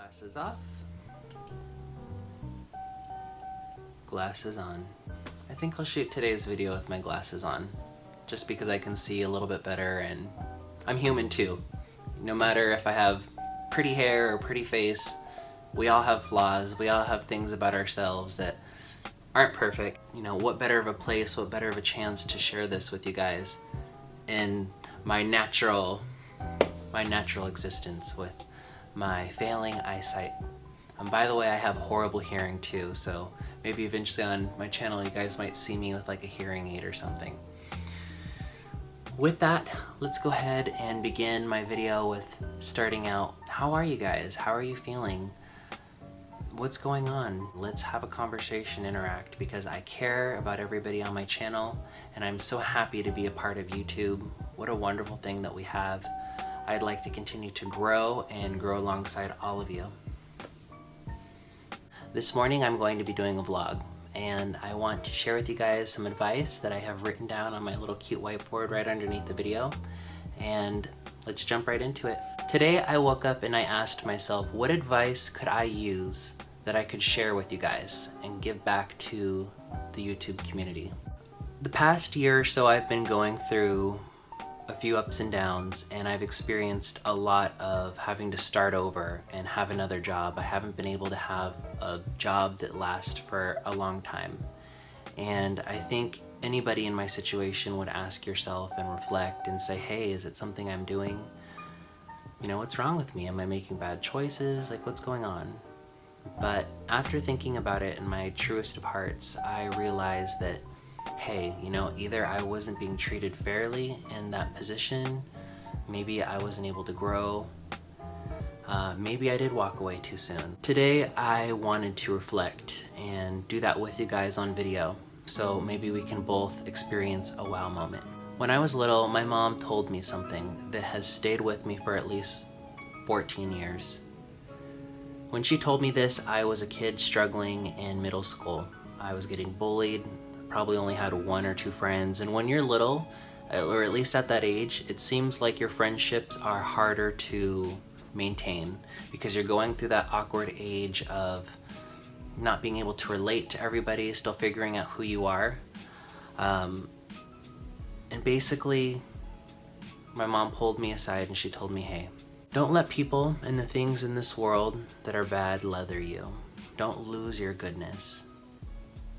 Glasses off. Glasses on. I think I'll shoot today's video with my glasses on, just because I can see a little bit better, and I'm human too. No matter if I have pretty hair or pretty face, we all have flaws, we all have things about ourselves that aren't perfect. You know, what better of a place, what better of a chance to share this with you guys in my natural existence with my failing eyesight. And by the way, I have horrible hearing too, so maybe eventually on my channel you guys might see me with like a hearing aid or something. With that, let's go ahead and begin my video with starting out. How are you guys? How are you feeling? What's going on? Let's have a conversation, interact, because I care about everybody on my channel and I'm so happy to be a part of YouTube. What a wonderful thing that we have. I'd like to continue to grow and grow alongside all of you. This morning I'm going to be doing a vlog, and I want to share with you guys some advice that I have written down on my little cute whiteboard right underneath the video, and let's jump right into it. Today I woke up and I asked myself, what advice could I use that I could share with you guys and give back to the YouTube community? The past year or so I've been going through a few ups and downs, and I've experienced a lot of having to start over and have another job. I haven't been able to have a job that lasts for a long time. And I think anybody in my situation would ask yourself and reflect and say, hey, is it something I'm doing? You know, what's wrong with me? Am I making bad choices? Like, what's going on? But after thinking about it in my truest of hearts, I realized that hey, you know, either I wasn't being treated fairly in that position, maybe I wasn't able to grow, maybe I did walk away too soon. Today I wanted to reflect and do that with you guys on video, so maybe we can both experience a wow moment. When I was little, my mom told me something that has stayed with me for at least 14 years. When she told me this, I was a kid struggling in middle school. I was getting bullied, probably only had one or two friends, and when you're little, or at least at that age, it seems like your friendships are harder to maintain because you're going through that awkward age of not being able to relate to everybody, still figuring out who you are. And basically, my mom pulled me aside and she told me, hey, don't let people and the things in this world that are bad leather you. Don't lose your goodness.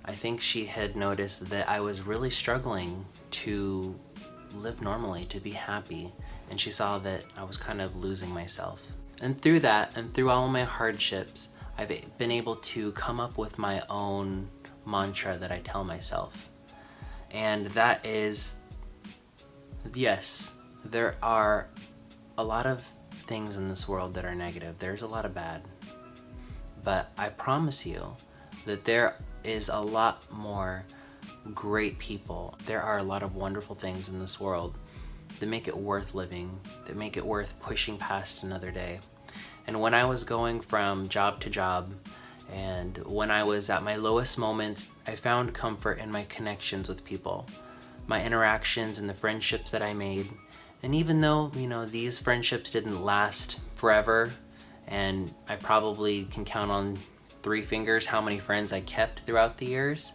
I think she had noticed that I was really struggling to live normally, to be happy, and she saw that I was kind of losing myself. And through that, and through all my hardships, I've been able to come up with my own mantra that I tell myself. And that is, yes, there are a lot of things in this world that are negative. There's a lot of bad. But I promise you that there is a lot more great people. There are a lot of wonderful things in this world that make it worth living, that make it worth pushing past another day. And when I was going from job to job, and when I was at my lowest moments, I found comfort in my connections with people, my interactions and the friendships that I made. And even though, you know, these friendships didn't last forever, and I probably can count on 3 fingers how many friends I kept throughout the years,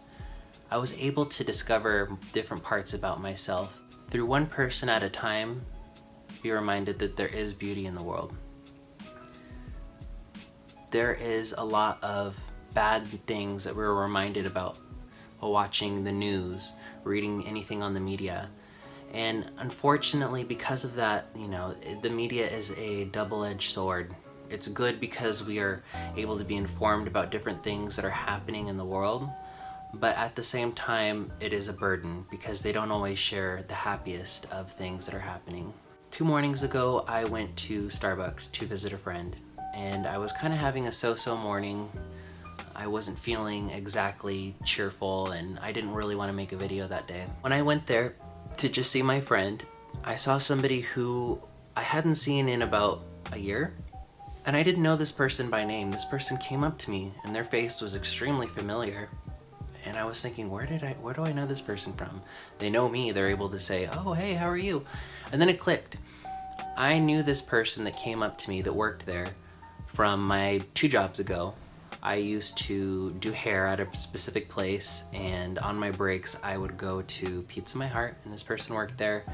I was able to discover different parts about myself. Through one person at a time, be reminded that there is beauty in the world. There is a lot of bad things that we're reminded about while watching the news, reading anything on the media. And unfortunately, because of that, you know, the media is a double-edged sword. It's good because we are able to be informed about different things that are happening in the world, but at the same time, it is a burden because they don't always share the happiest of things that are happening. 2 mornings ago, I went to Starbucks to visit a friend, and I was kind of having a so-so morning. I wasn't feeling exactly cheerful, and I didn't really want to make a video that day. When I went there to just see my friend, I saw somebody who I hadn't seen in about a year. And I didn't know this person by name. This person came up to me and their face was extremely familiar. And I was thinking, where do I know this person from? They know me, they're able to say, oh, hey, how are you? And then it clicked. I knew this person that came up to me that worked there from my 2 jobs ago. I used to do hair at a specific place, and on my breaks I would go to Pizza My Heart, and this person worked there.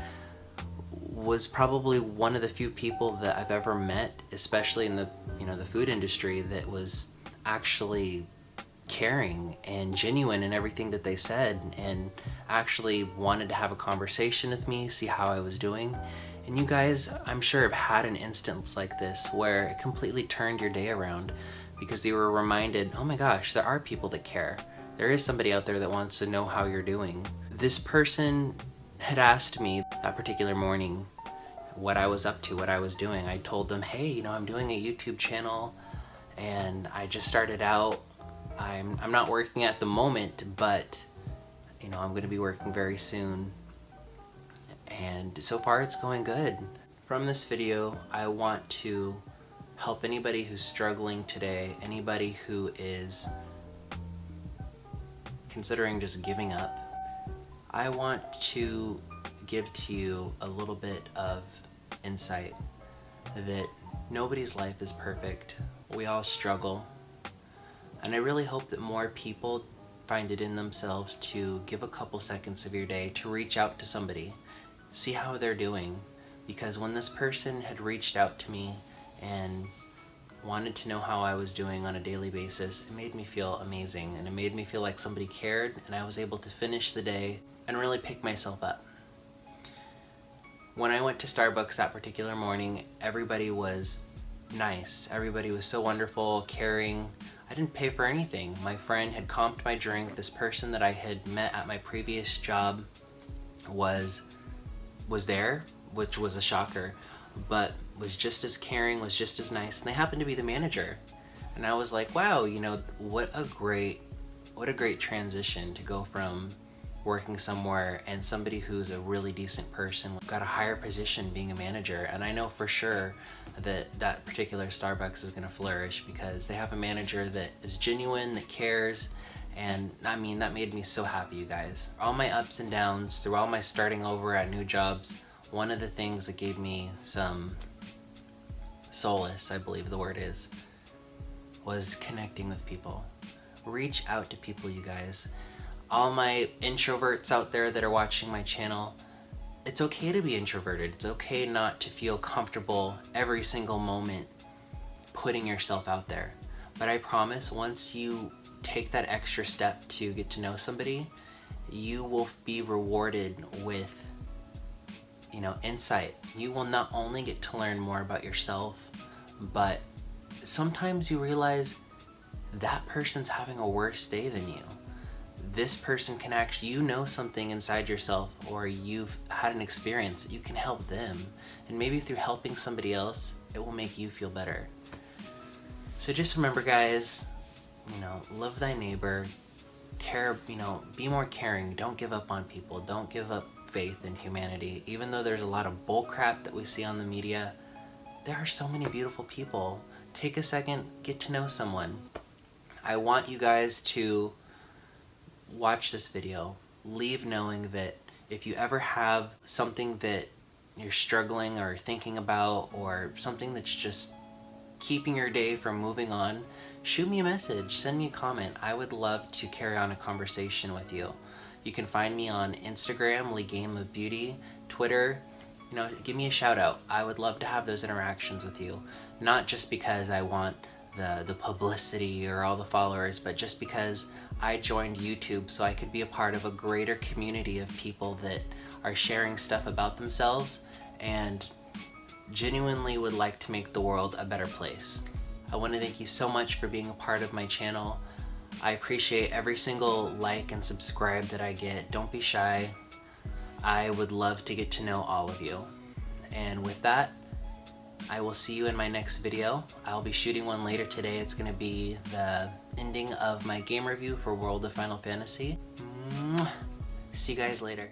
Was probably one of the few people that I've ever met, especially in the the food industry, that was actually caring and genuine in everything that they said, and actually wanted to have a conversation with me, see how I was doing. And you guys, I'm sure, have had an instance like this where it completely turned your day around because you were reminded, oh my gosh, there are people that care. There is somebody out there that wants to know how you're doing. This person had asked me that particular morning what I was up to, what I was doing. I told them, hey, I'm doing a YouTube channel and I just started out. I'm not working at the moment, but I'm going to be working very soon. And so far it's going good. From this video, I want to help anybody who's struggling today, anybody who is considering just giving up. I want to give to you a little bit of insight that nobody's life is perfect. We all struggle. And I really hope that more people find it in themselves to give a couple seconds of your day to reach out to somebody, see how they're doing. Because when this person had reached out to me and wanted to know how I was doing on a daily basis, it made me feel amazing, and it made me feel like somebody cared, and I was able to finish the day and really pick myself up. When I went to Starbucks that particular morning, everybody was nice. Everybody was so wonderful, caring. I didn't pay for anything. My friend had comped my drink. This person that I had met at my previous job was there, which was a shocker, but was just as caring, was just as nice, and they happened to be the manager. And I was like, wow, what a great transition to go from working somewhere and somebody who's a really decent person got a higher position being a manager. And I know for sure that that particular Starbucks is gonna flourish because they have a manager that is genuine, that cares. And I mean, that made me so happy, you guys. All my ups and downs, through all my starting over at new jobs, one of the things that gave me some solace, I believe the word is, was connecting with people. Reach out to people, you guys. All my introverts out there that are watching my channel, it's okay to be introverted. It's okay not to feel comfortable every single moment putting yourself out there. But I promise, once you take that extra step to get to know somebody, you will be rewarded with insight. You will not only get to learn more about yourself, but sometimes you realize that person's having a worse day than you. This person can actually, something inside yourself, or you've had an experience that you can help them. And maybe through helping somebody else, it will make you feel better. So just remember, guys, love thy neighbor, care, be more caring. Don't give up on people. Don't give up faith in humanity. Even though there's a lot of bull crap that we see on the media, there are so many beautiful people. Take a second, get to know someone. I want you guys to watch this video, leave knowing that if you ever have something that you're struggling or thinking about, or something that's just keeping your day from moving on, shoot me a message, send me a comment. I would love to carry on a conversation with you. You can find me on Instagram, Lee Game of Beauty, Twitter. Give me a shout out. I would love to have those interactions with you. Not just because I want the publicity or all the followers, but just because I joined YouTube so I could be a part of a greater community of people that are sharing stuff about themselves and genuinely would like to make the world a better place. I want to thank you so much for being a part of my channel. I appreciate every single like and subscribe that I get. Don't be shy. I would love to get to know all of you. And with that, I will see you in my next video. I'll be shooting one later today. It's going to be the ending of my game review for World of Final Fantasy. See you guys later.